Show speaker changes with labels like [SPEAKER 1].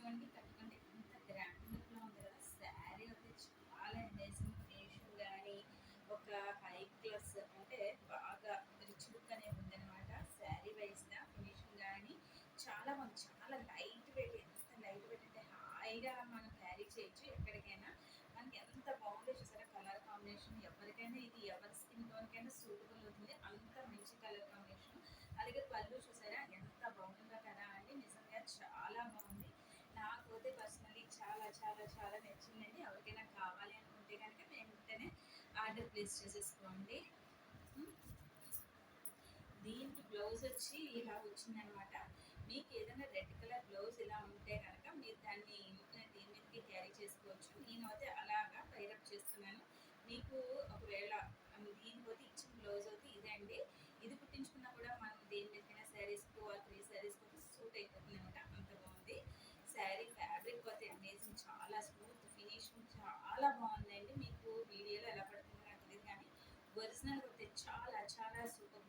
[SPEAKER 1] ఇదిగోండి కట్టుకుంటే ఎంత గ్రాండ్ లుక్‌లో ఉంది కదా! శారీ అయితే చాలా అమేజింగ్ ఫినిషింగ్ గాని, ఒక హై క్లాస్ అంటే బాగా రిచ్ లుక్ అనేది ఉందనమాట. శారీ వైస్‌గా ఫినిషింగ్ గాని చాలా బాగుంది. చాలా లైట్ వెయిట్ ఎంత లైట్ వెయిట్ అంటే హాయిగా మనం క్యారీ చేయొచ్చు ఎక్కడికైనా. మనకి ఎంత బాగుందో చూసారా కలర్ కాంబినేషన్ ఎవరికైనా ఇది ఎవరి స్కిన్ టోన్‌కైనా సూటబుల్ అవుతుంది. అంత మంచి కలర్ కాంబినేషన్. అలాగే పళ్ళు చూసారా ఎంత బాగుందో కదా అండి. నిజంగా చాలా బాగుంది. నాకైతే పర్సనలీ చాలా చాలా చాలా నచ్చిందండి. ఎవరికైనా కావాలి అనుకుంటే కనుక వెంటనే ఆర్డర్ ప్లేస్ చేసేసుకోండి. హ్మ్. దీనికి బ్లౌజ్ వచ్చి ఇలా వచ్చిందనమాట. మీకు ఏదైనా రెడ్ కలర్ బ్లౌజ్ ఇలా ఉంటే కనుక మీరు దాన్ని దీని మీదకి క్యారీ చేసుకోవచ్చు. నేనైతే అలాగా టైరప్ చేస్తున్నాను. మీకు ఒకవేళ దీనికైతే ఇచ్చిన బ్లౌజ్ అయితే ఇదే అండి. ఇది కుట్టించుకున్నా కూడా మనం దేని మీదకైనా శారీస్ 2 ఆర్ 3 శారీస్‌కి సూట్ అయిపోతుంది అనమాట. అంత బాగుంది. శారీ ఫ్యాబ్రిక్ అయితే అమేజింగ్ చాలా స్మూత్ ఫినిషింగ్ చాలా బాగుందండి. మీకు వీడియోలో ఎలా పడుతుందో నాకు తెలియదు కానీ ఒరిజినల్ అయితే చాలా చాలా సూపర్